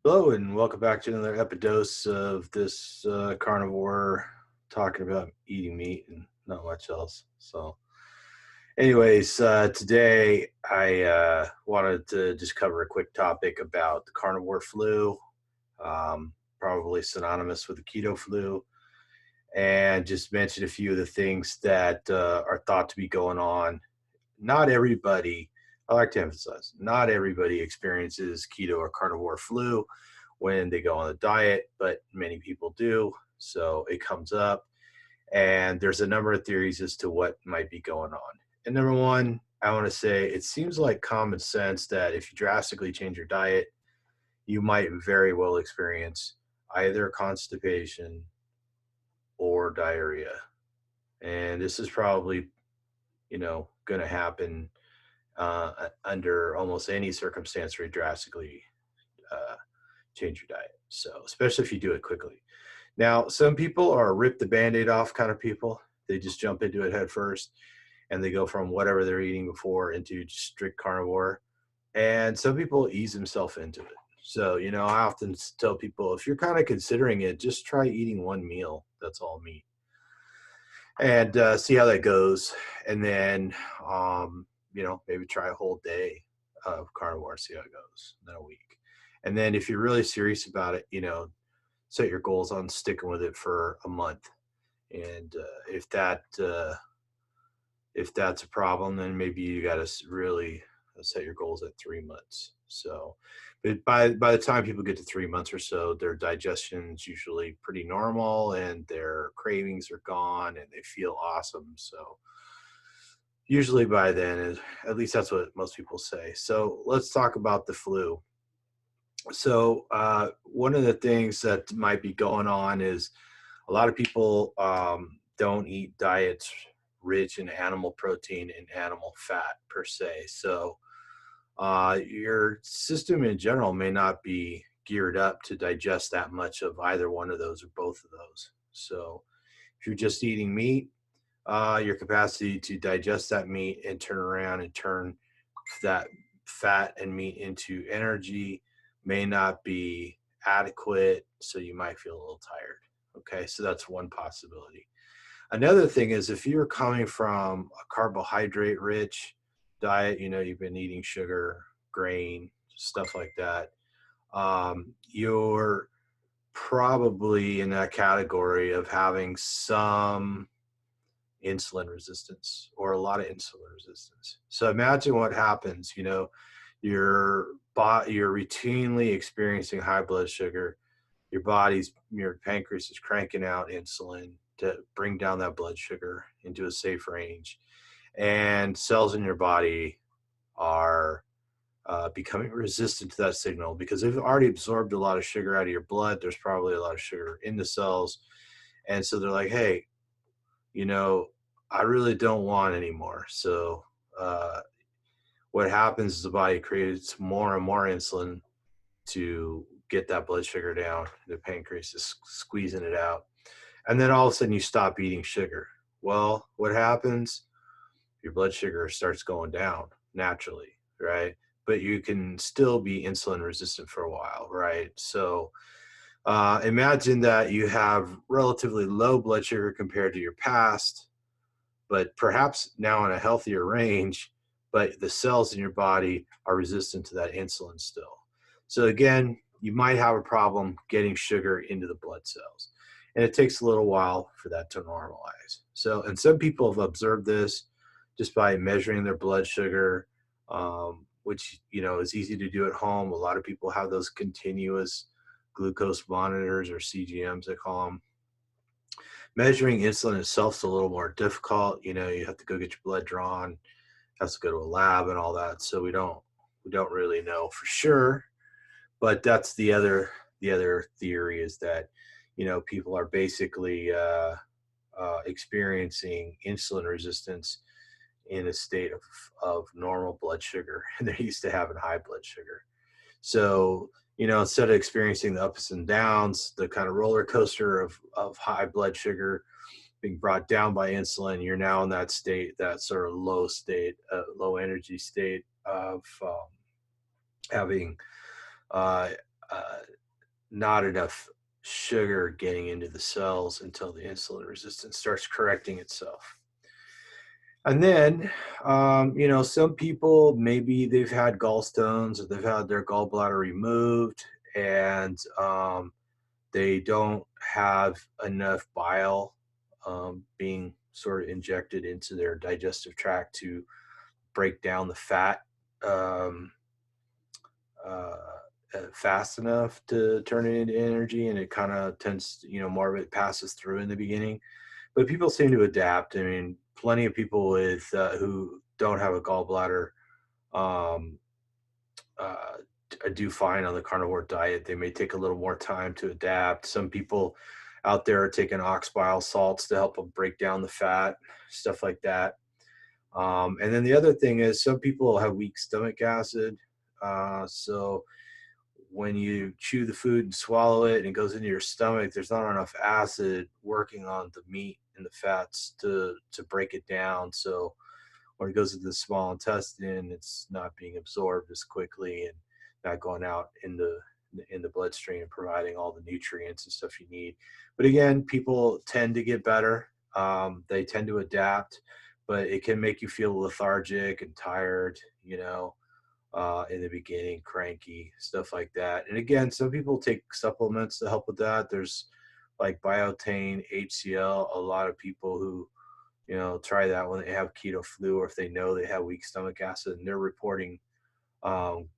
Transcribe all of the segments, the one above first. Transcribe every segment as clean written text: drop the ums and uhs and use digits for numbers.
Hello and welcome back to another epidose of this carnivore talking about eating meat and not much else. Today I wanted to just cover a quick topic about the carnivore flu, probably synonymous with the keto flu, and just mention a few of the things that are thought to be going on. Not everybody, I like to emphasize, not everybody experiences keto or carnivore flu when they go on a diet, but many people do. So it comes up, and there's a number of theories as to what might be going on. And number one, I want to say it seems like common sense that if you drastically change your diet, you might very well experience either constipation or diarrhea. And this is probably, going to happen under almost any circumstance where you drastically uh, change your diet. So, especially if you do it quickly. Now, some people are rip the band-aid off kind of people. They just jump into it head first and they go from whatever they're eating before into strict carnivore. And some people ease themselves into it. So, I often tell people if you're kind of considering it, just try eating one meal that's all meat and see how that goes. And then, maybe try a whole day of carnivore, see how it goes, then a week. And then if you're really serious about it, set your goals on sticking with it for a month. And if that's a problem, then maybe you got to really set your goals at 3 months. So, but by the time people get to 3 months or so, their digestion's usually pretty normal, and their cravings are gone, and they feel awesome. So, usually by then, at least that's what most people say. So, let's talk about the flu. So, one of the things that might be going on is a lot of people don't eat diets rich in animal protein and animal fat per se. So, your system in general may not be geared up to digest that much of either one of those or both of those. So, if you're just eating meat, your capacity to digest that meat and turn around and turn that fat and meat into energy may not be adequate. So, you might feel a little tired. Okay, so that's one possibility. Another thing is if you're coming from a carbohydrate rich diet, you've been eating sugar, grain, stuff like that, you're probably in that category of having some insulin resistance or a lot of insulin resistance. So imagine what happens, you're routinely experiencing high blood sugar, your pancreas is cranking out insulin to bring down that blood sugar into a safe range. And cells in your body are becoming resistant to that signal because they've already absorbed a lot of sugar out of your blood. There's probably a lot of sugar in the cells. And so they're like, hey, I really don't want anymore. So what happens is the body creates more and more insulin to get that blood sugar down. The pancreas is squeezing it out. And then all of a sudden you stop eating sugar. Well, what happens? Your blood sugar starts going down naturally, right? But you can still be insulin resistant for a while, right? So imagine that you have relatively low blood sugar compared to your past, but perhaps now in a healthier range, but the cells in your body are resistant to that insulin still. So again, you might have a problem getting sugar into the blood cells. And it takes a little while for that to normalize. So, and some people have observed this just by measuring their blood sugar, which, is easy to do at home. A lot of people have those continuous glucose monitors, or CGMs, they call them. Measuring insulin itself is a little more difficult. You have to go get your blood drawn, has to go to a lab and all that. So we don't really know for sure. But that's the other theory is that, people are basically experiencing insulin resistance in a state of normal blood sugar, and they're used to having high blood sugar. So, instead of experiencing the ups and downs, the kind of roller coaster of high blood sugar being brought down by insulin, you're now in that state, that sort of low energy state of having uh, not enough sugar getting into the cells until the insulin resistance starts correcting itself. And then, some people, maybe they've had gallstones or they've had their gallbladder removed, and they don't have enough bile being sort of injected into their digestive tract to break down the fat um, uh, fast enough to turn it into energy. And it kind of tends, more of it passes through in the beginning. But people seem to adapt. I mean, plenty of people with who don't have a gallbladder um, uh, do fine on the carnivore diet. They may take a little more time to adapt. Some people out there are taking ox bile salts to help them break down the fat, stuff like that. And then the other thing is some people have weak stomach acid. So when you chew the food and swallow it and it goes into your stomach, there's not enough acid working on the meat and the fats to break it down. So when it goes into the small intestine, it's not being absorbed as quickly and not going out in the bloodstream and providing all the nutrients and stuff you need. But again, people tend to get better. They tend to adapt, but it can make you feel lethargic and tired, in the beginning, cranky, stuff like that. And again, some people take supplements to help with that. There's like biotin, HCl. A lot of people who try that when they have keto flu or if they know they have weak stomach acid, and they're reporting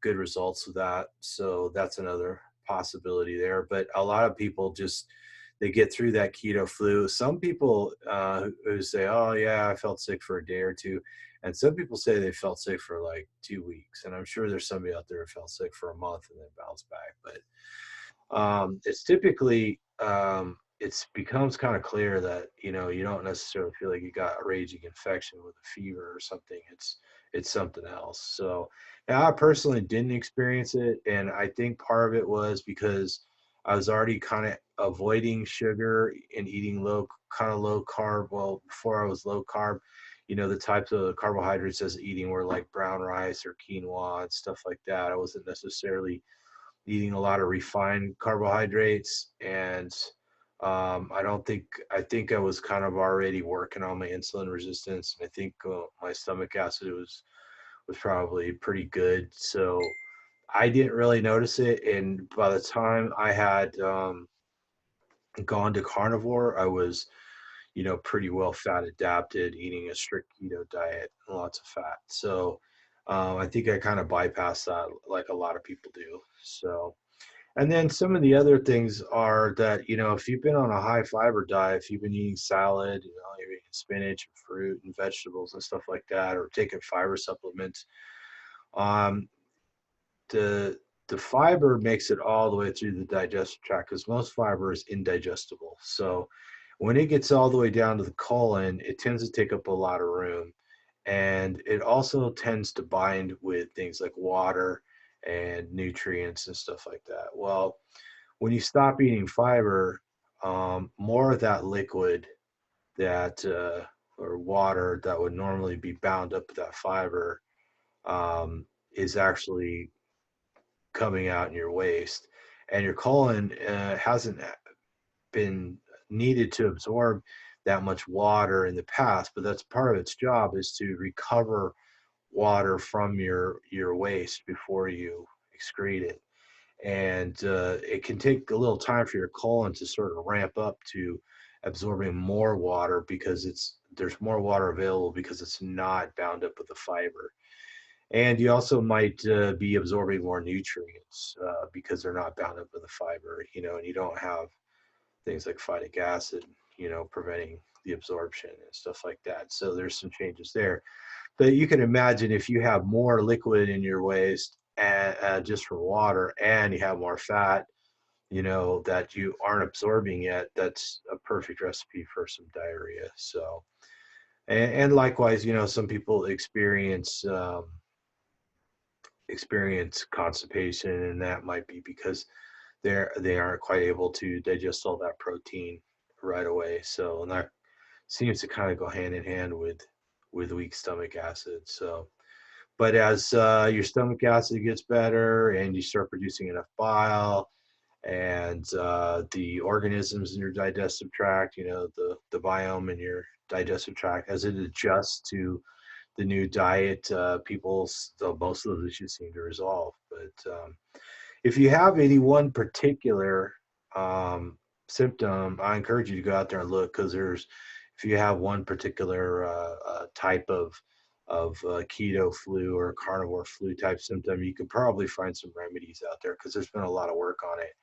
good results with that. So that's another possibility there. But a lot of people just they get through that keto flu. Some people who say, "Oh yeah, I felt sick for a day or two," and some people say they felt sick for like 2 weeks. And I'm sure there's somebody out there who felt sick for a month and then bounced back. But it's typically it's becomes kind of clear that you don't necessarily feel like you got a raging infection with a fever or something. It's something else. So now I personally didn't experience it, and I think part of it was because I was already kind of avoiding sugar and eating low carb. Well, before I was low carb, the types of carbohydrates I was eating were like brown rice or quinoa and stuff like that. I wasn't necessarily eating a lot of refined carbohydrates, and I think I was kind of already working on my insulin resistance, and I think my stomach acid was probably pretty good, so I didn't really notice it. And by the time I had gone to carnivore, I was pretty well fat adapted, eating a strict keto diet and lots of fat. So I think I kind of bypassed that like a lot of people do. So and then some of the other things are that, if you've been on a high fiber diet, if you've been eating salad, you're eating spinach and fruit and vegetables and stuff like that, or taking fiber supplements, um, the the fiber makes it all the way through the digestive tract because most fiber is indigestible. So when it gets all the way down to the colon, it tends to take up a lot of room. And it also tends to bind with things like water and nutrients and stuff like that. Well, when you stop eating fiber, more of that liquid that or water that would normally be bound up with that fiber is actually coming out in your waste, and your colon hasn't been needed to absorb that much water in the past, but that's part of its job is to recover water from your waste before you excrete it. And it can take a little time for your colon to sort of ramp up to absorbing more water because there's more water available because it's not bound up with the fiber. And you also might be absorbing more nutrients because they're not bound up with the fiber, and you don't have things like phytic acid, preventing the absorption and stuff like that. So there's some changes there. But you can imagine if you have more liquid in your waste and, just from water, and you have more fat, that you aren't absorbing yet, that's a perfect recipe for some diarrhea. So, and likewise, some people experience constipation, and that might be because they aren't quite able to digest all that protein right away. So, and that seems to kind of go hand in hand with weak stomach acid. So, But as your stomach acid gets better and you start producing enough bile, and the organisms in your digestive tract, the biome in your digestive tract, as it adjusts to the new diet, most of those issues seem to resolve. But if you have any one particular um, symptom, I encourage you to go out there and look, because if you have one particular type of keto flu or carnivore flu type symptom, you could probably find some remedies out there, because there's been a lot of work on it.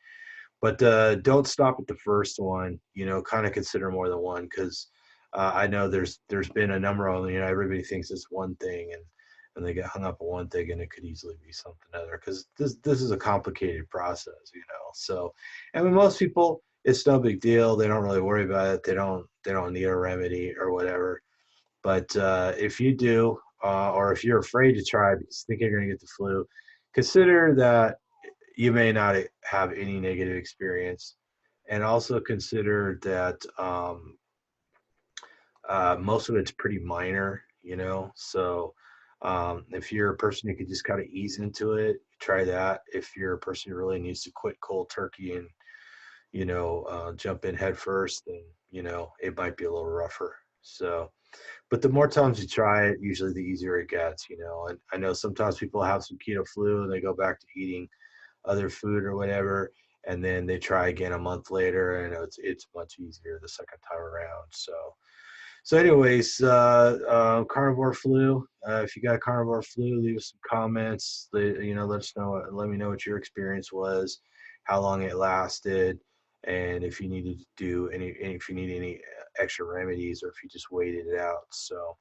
But don't stop at the first one. Kind of consider more than one, because I know there's been a number of them. Everybody thinks it's one thing, and they get hung up on one thing, and it could easily be something other, because this is a complicated process. So, and with most people, it's no big deal. They don't really worry about it. They don't need a remedy or whatever. But if you do, or if you're afraid to try because you think you're going to get the flu, consider that you may not have any negative experience, and also consider that most of it's pretty minor. So if you're a person who could just kind of ease into it, try that. If you're a person who really needs to quit cold turkey and jump in head first, then it might be a little rougher. So, but the more times you try it, usually the easier it gets. And I know sometimes people have some keto flu and they go back to eating other food or whatever, and then they try again a month later, and it's much easier the second time around. So anyways, carnivore flu. If you got carnivore flu, leave us some comments. Let us know. Let me know what your experience was, how long it lasted, and if you needed to do if you need any extra remedies, or if you just waited it out. So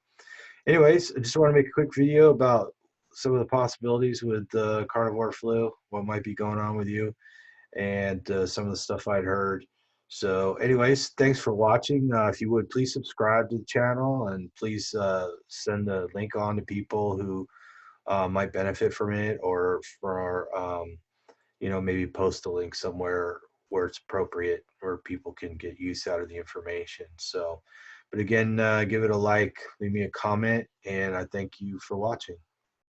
anyways, I just want to make a quick video about some of the possibilities with carnivore flu, what might be going on with you, and some of the stuff I'd heard. So anyways, thanks for watching. If you would, please subscribe to the channel, and please send the link on to people who might benefit from it, or maybe post a link somewhere where it's appropriate, where people can get use out of the information. So, but again, give it a like, leave me a comment, and I thank you for watching.